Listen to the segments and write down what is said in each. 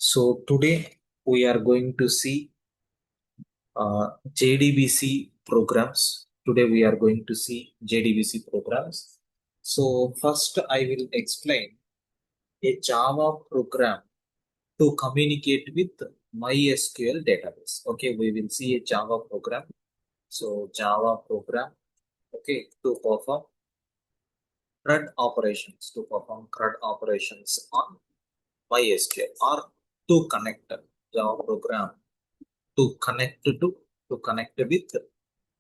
So today we are going to see JDBC programs. Today we are going to see JDBC programs. So first I will explain a Java program to communicate with MySQL database. Okay, we will see a Java program. So Java program, okay, to perform CRUD operations on MySQL or to connect Java program to connect with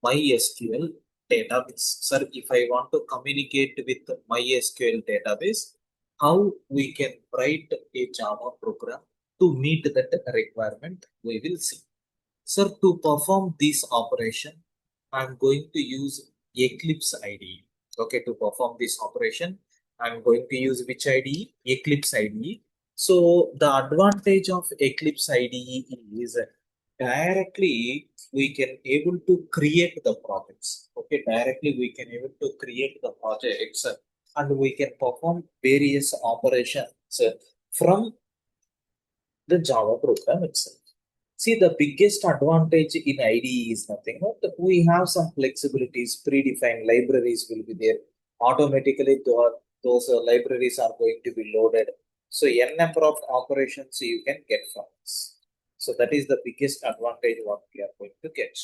MySQL database. Sir, if I want to communicate with MySQL database, how we can write a Java program to meet that requirement, we will see. Sir, to perform this operation, I'm going to use Eclipse IDE. Okay, to perform this operation, I'm going to use which IDE? Eclipse IDE. So the advantage of Eclipse IDE is directly we can able to create the projects. Okay, directly we can able to create the projects and we can perform various operations from the Java program itself. See, the biggest advantage in IDE is nothing but we have some flexibilities, predefined libraries will be there. Automatically, those libraries are going to be loaded. So, n number of operations you can get from this. So, that is the biggest advantage what we are going to get.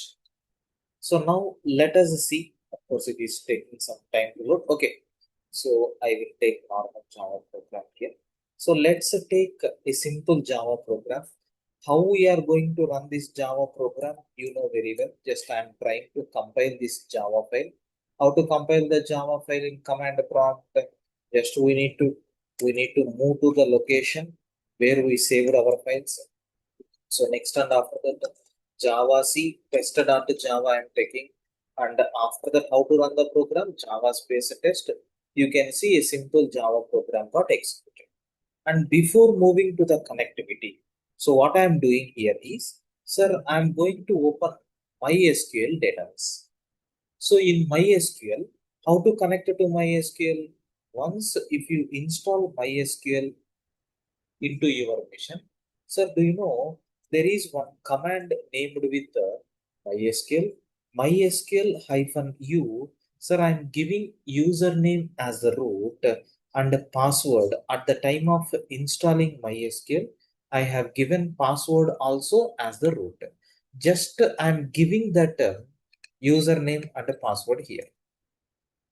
So, now let us see. Of course, it is taking some time to load. Okay. So, I will take normal Java program here. So, let's take a simple Java program. How we are going to run this Java program, you know very well. Just I am trying to compile this Java file. How to compile the Java file in command prompt? Just we need to move to the location where we saved our files. So next and after that, Java C test.java I am taking, and after that, how to run the program? Java space test. You can see a simple Java program got executed. And before moving to the connectivity, so what I am doing here is, sir, I am going to open MySQL database. So in MySQL, how to connect to MySQL? Once if you install MySQL into your machine, sir, do you know there is one command named with MySQL, MySQL hyphen u. Sir, I am giving username as the root and password at the time of installing MySQL. I have given password also as the root. Just I am giving that username and password here.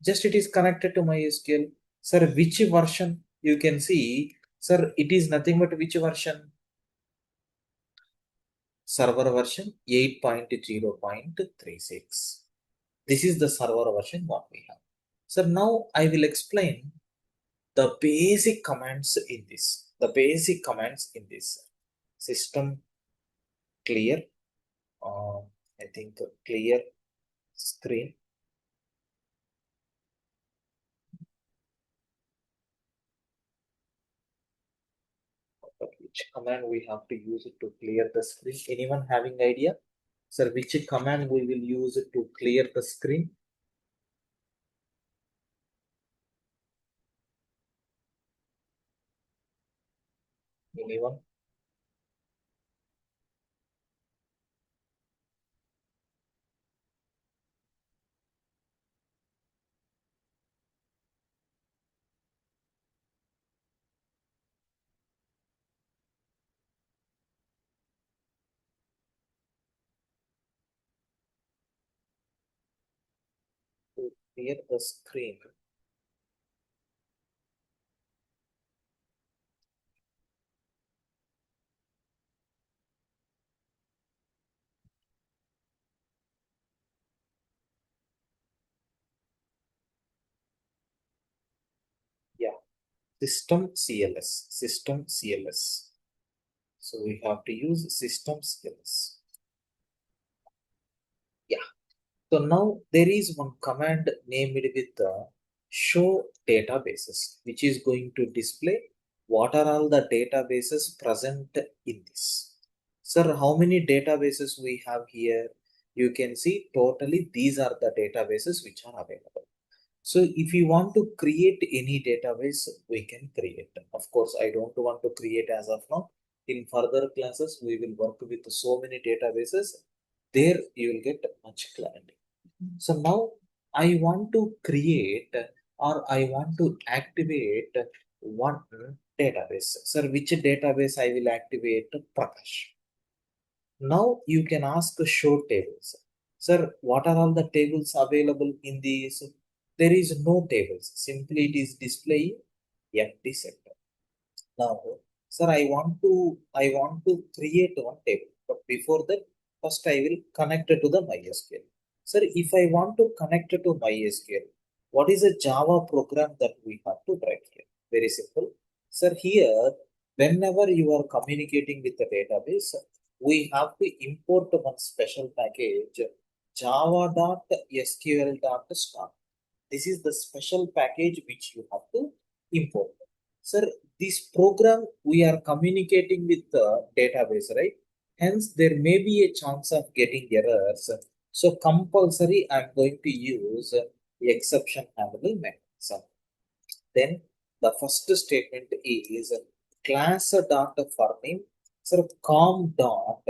Just it is connected to MySQL. Sir, which version? You can see, sir, it is nothing but which version? Server version 8.0.36. This is the server version what we have. So now I will explain the basic commands in this. The basic commands in this system clear. I think clear screen. But which command we have to use it to clear the screen? Anyone having idea? Sir, which command we will use it to clear the screen? Anyone? To clear the screen. Yeah, system CLS. So we have to use system CLS. Yeah. So now there is one command named with the show databases, which is going to display what are all the databases present in this. Sir, how many databases we have here? You can see totally these are the databases which are available. So if you want to create any database, we can create. Of course, I don't want to create as of now. In further classes, we will work with so many databases. There you will get much clarity. So now I want to create or I want to activate one database. Sir, which database I will activate? Prakash. Now you can ask show tables. Sir, what are all the tables available in these? There is no tables. Simply it is displaying empty sector. Now, sir, I want to create one table. But before that, first I will connect it to the MySQL. Sir, if I want to connect it to MySQL, what is a Java program that we have to write here? Very simple. Sir, here, whenever you are communicating with the database, we have to import one special package, java.sql.start. This is the special package which you have to import. Sir, this program we are communicating with the database, right? Hence, there may be a chance of getting errors. So, compulsory, I'm going to use exception handling mechanism. Then, the first statement is class dot for name, sir, com dot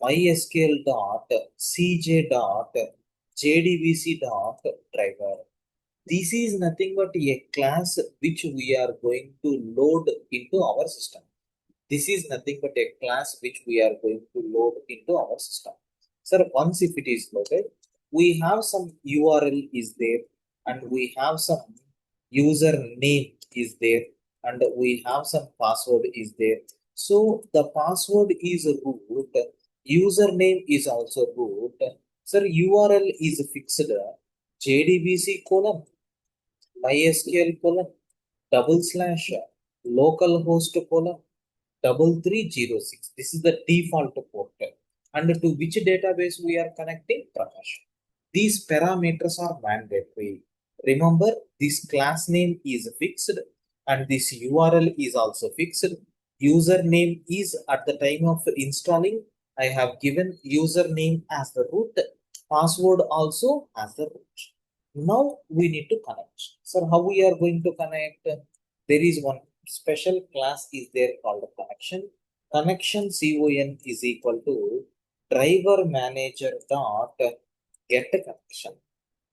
mysql dot cj dot jdbc dot driver. This is nothing but a class which we are going to load into our system. This is nothing but a class which we are going to load into our system. Sir, once if it is loaded, we have some URL is there and we have some user name is there and we have some password is there. So the password is root, username is also root. Sir, URL is fixed JDBC colon MySQL colon / localhost colon 3306. This is the default port. And to which database we are connecting? Prakash. These parameters are mandatory. Remember, this class name is fixed and this URL is also fixed. Username is at the time of installing. I have given username as the root, password also as the root. Now we need to connect. So how we are going to connect? There is one special class is there called connection. Connection con is equal to driver manager dot get connection.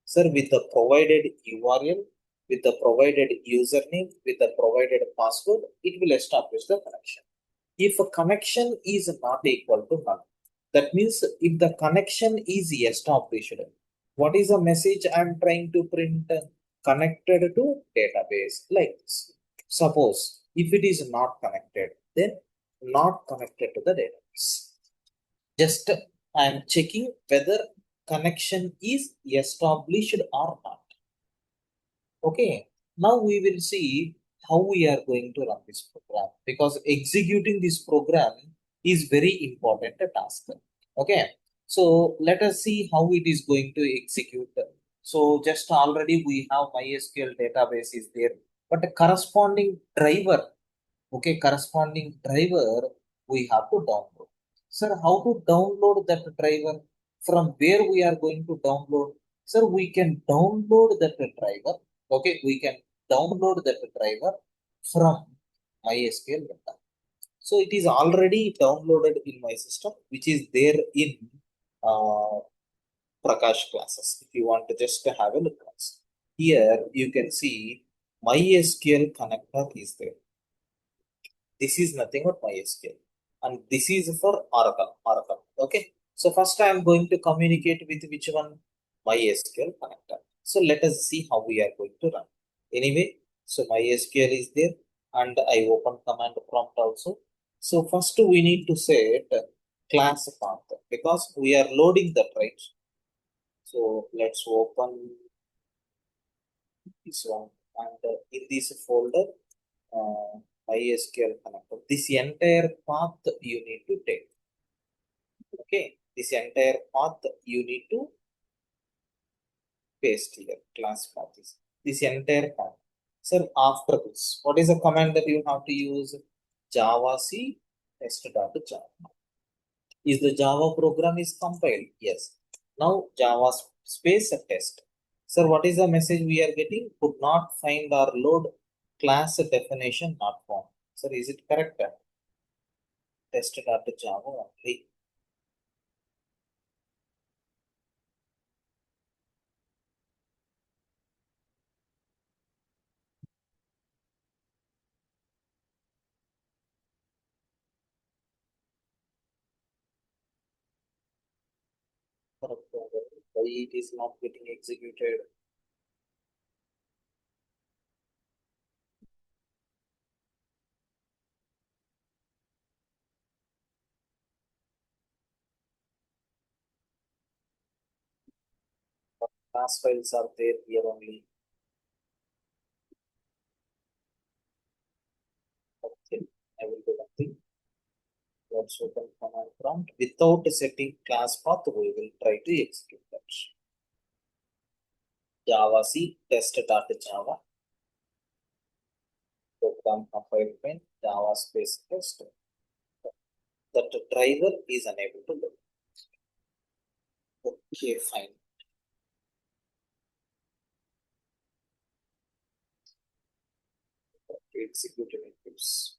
Sir, with the provided URL, with the provided username, with the provided password, it will establish the connection. If a connection is not equal to none, that means if the connection is established, what is the message I'm trying to print? Connected to database like this. Suppose if it is not connected, then not connected to the database. Just I am checking whether connection is established or not. Okay, now we will see how we are going to run this program because executing this program is very important task. Okay, so let us see how it is going to execute. So just already we have MySQL database is there, but the corresponding driver, okay, corresponding driver we have to download. Sir, how to download that driver? From where we are going to download? Sir, we can download that driver. Okay, we can download that driver from MySQL data. So it is already downloaded in my system, which is there in uh, Prakash classes. If you want to just have a look at it. Here you can see MySQL connector is there. This is nothing but MySQL. And this is for Oracle. Okay. So first I am going to communicate with which one? MySQL connector. So let us see how we are going to run. Anyway, so MySQL is there and I open command prompt also. So first we need to set class path because we are loading that, right? So let's open this one and in this folder MySQL connector. This entire path you need to take. Okay, this entire path you need to paste here. Class path is this entire path. Sir, after this, what is the command that you have to use? Java C test.java. Is the Java program is compiled? Yes. Now Java space test. Sir, what is the message we are getting? Could not find or load class definition not found. Sir, is it correct? test.java only. Why it is not getting executed? Class files are there here only. Okay, I will do one thing. Let's open command prompt. Without setting class path, we will try to execute that. Java C test.java. Program compile pen Java space test. That driver is unable to load. Okay, fine. Execute inputs.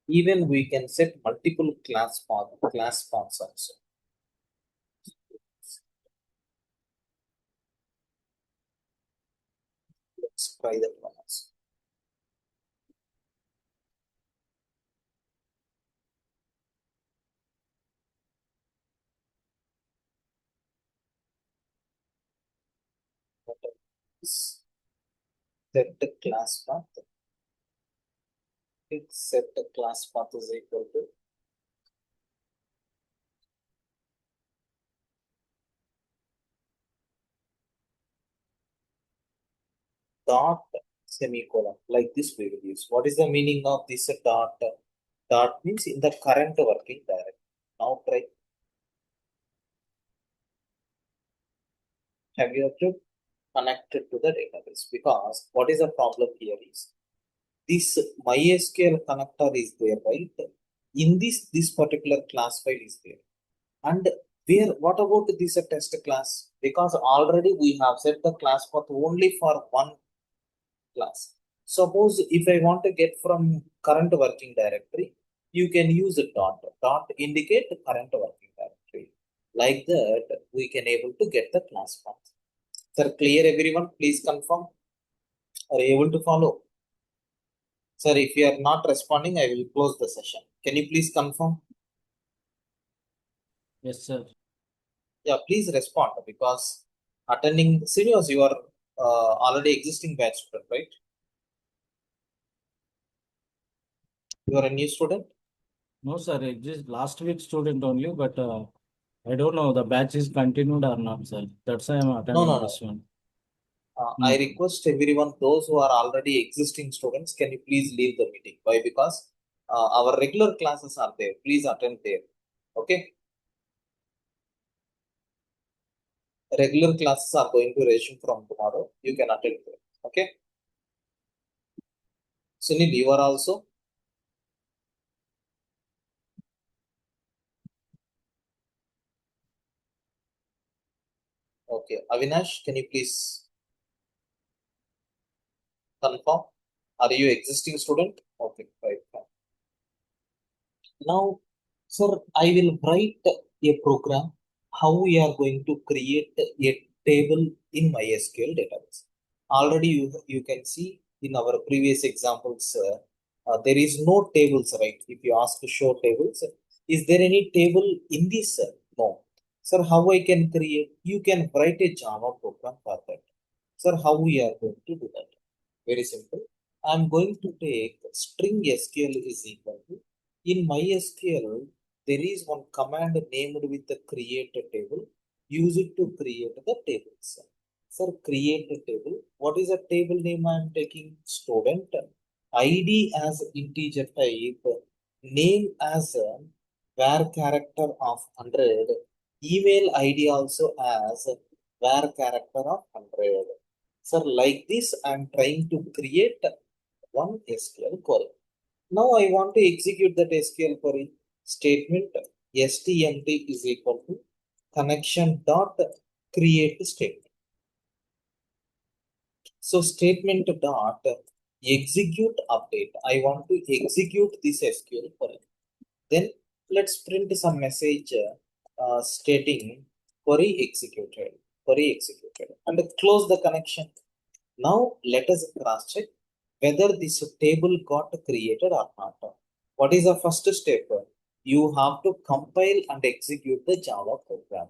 Even we can set multiple class paths also. Let's try that one also. Set the class path. It's set the class path is equal to dot semicolon, like this we will use. What is the meaning of this dot? Dot means in the current working directory. Now try. Have you to connect it to the database? Because what is the problem here is this MySQL connector is there, right? In this particular class file is there. And where what about this test class? Because already we have set the class path only for one class. Suppose if I want to get from current working directory, you can use a dot. Dot indicate the current working directory. Like that, we can able to get the class path. Sir, clear everyone? Please confirm. Are you able to follow? Sir, if you are not responding, I will close the session. Can you please confirm? Yes, sir. Yeah, please respond because attending seniors, you are already existing batch student, right? You are a new student? No, sir. It is last week student only, but I don't know the batch is continued or not, sir. That's why I'm No, attending no, no. this one. I request everyone, those who are already existing students, can you please leave the meeting? Why? Because our regular classes are there. Please attend there. Okay? Regular classes are going to resume from tomorrow. You can attend there. Okay? Sunil, you are also? Okay. Avinash, can you please confirm? Are you existing student? Okay, right. Fine. Now, sir, I will write a program how we are going to create a table in MySQL database. Already you can see in our previous examples, there is no tables, right? If you ask to show tables, is there any table in this? No. Sir, how I can create? You can write a Java program for that. Sir, how we are going to do that? Very simple. I'm going to take string SQL is equal to in MySQL, there is one command named with the create a table. Use it to create the tables. Sir, create a table. What is a table name I am taking? Student. ID as integer type. Name as var character of 100. Email ID also as var character of 100. Sir, like this, I am trying to create one SQL query. Now I want to execute that SQL query. Statement stmt is equal to connection dot create the statement. So statement dot execute update. I want to execute this SQL query. Then let's print some message stating query executed, and close the connection. Now let us cross check whether this table got created or not. What is the first step? You have to compile and execute the Java program.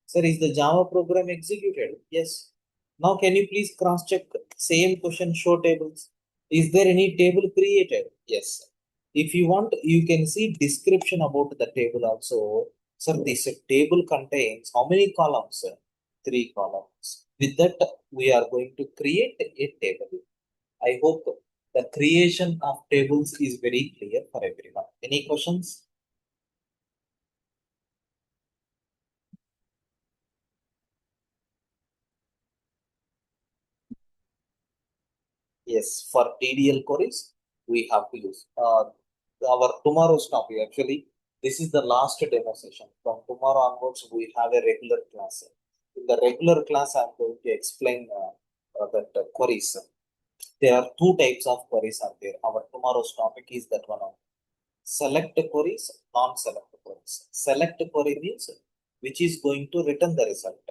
Sir, is the Java program executed? Yes. Now can you please cross check same question, show tables. Is there any table created? Yes. If you want, you can see description about the table also. Sir, this table contains how many columns? Three columns. With that, we are going to create a table. I hope the creation of tables is very clear for everyone. Any questions? Yes, for TDL queries, we have to use our tomorrow's topic. Actually, this is the last demo session. From tomorrow onwards, we have a regular class. In the regular class, I'm going to explain that queries. There are two types of queries are there. Our tomorrow's topic is that one. Select queries, non-select queries. Select query means which is going to return the result.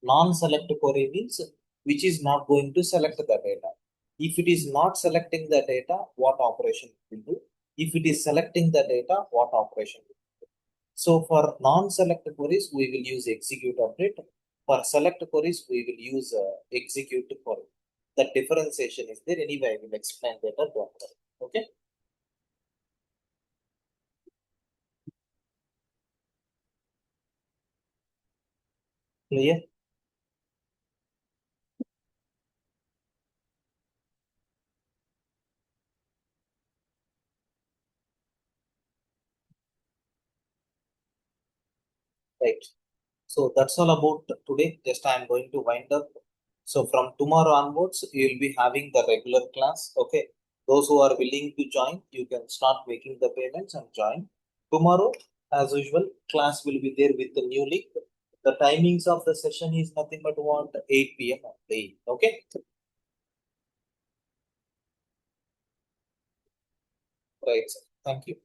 Non-select query means which is not going to select the data. If it is not selecting the data, what operation it will do? If it is selecting the data, what operation it will do? So for non-select queries, we will use execute update. For select queries, we will use execute query. The differentiation is there. Anyway, I will explain later. Don't worry. Okay. Clear? Right. So that's all about today. Just I'm going to wind up. So from tomorrow onwards, you will be having the regular class. Okay. Those who are willing to join, you can start making the payments and join. Tomorrow, as usual, class will be there with the new link. The timings of the session is nothing but what 8 p.m. only. Okay. Right. Thank you.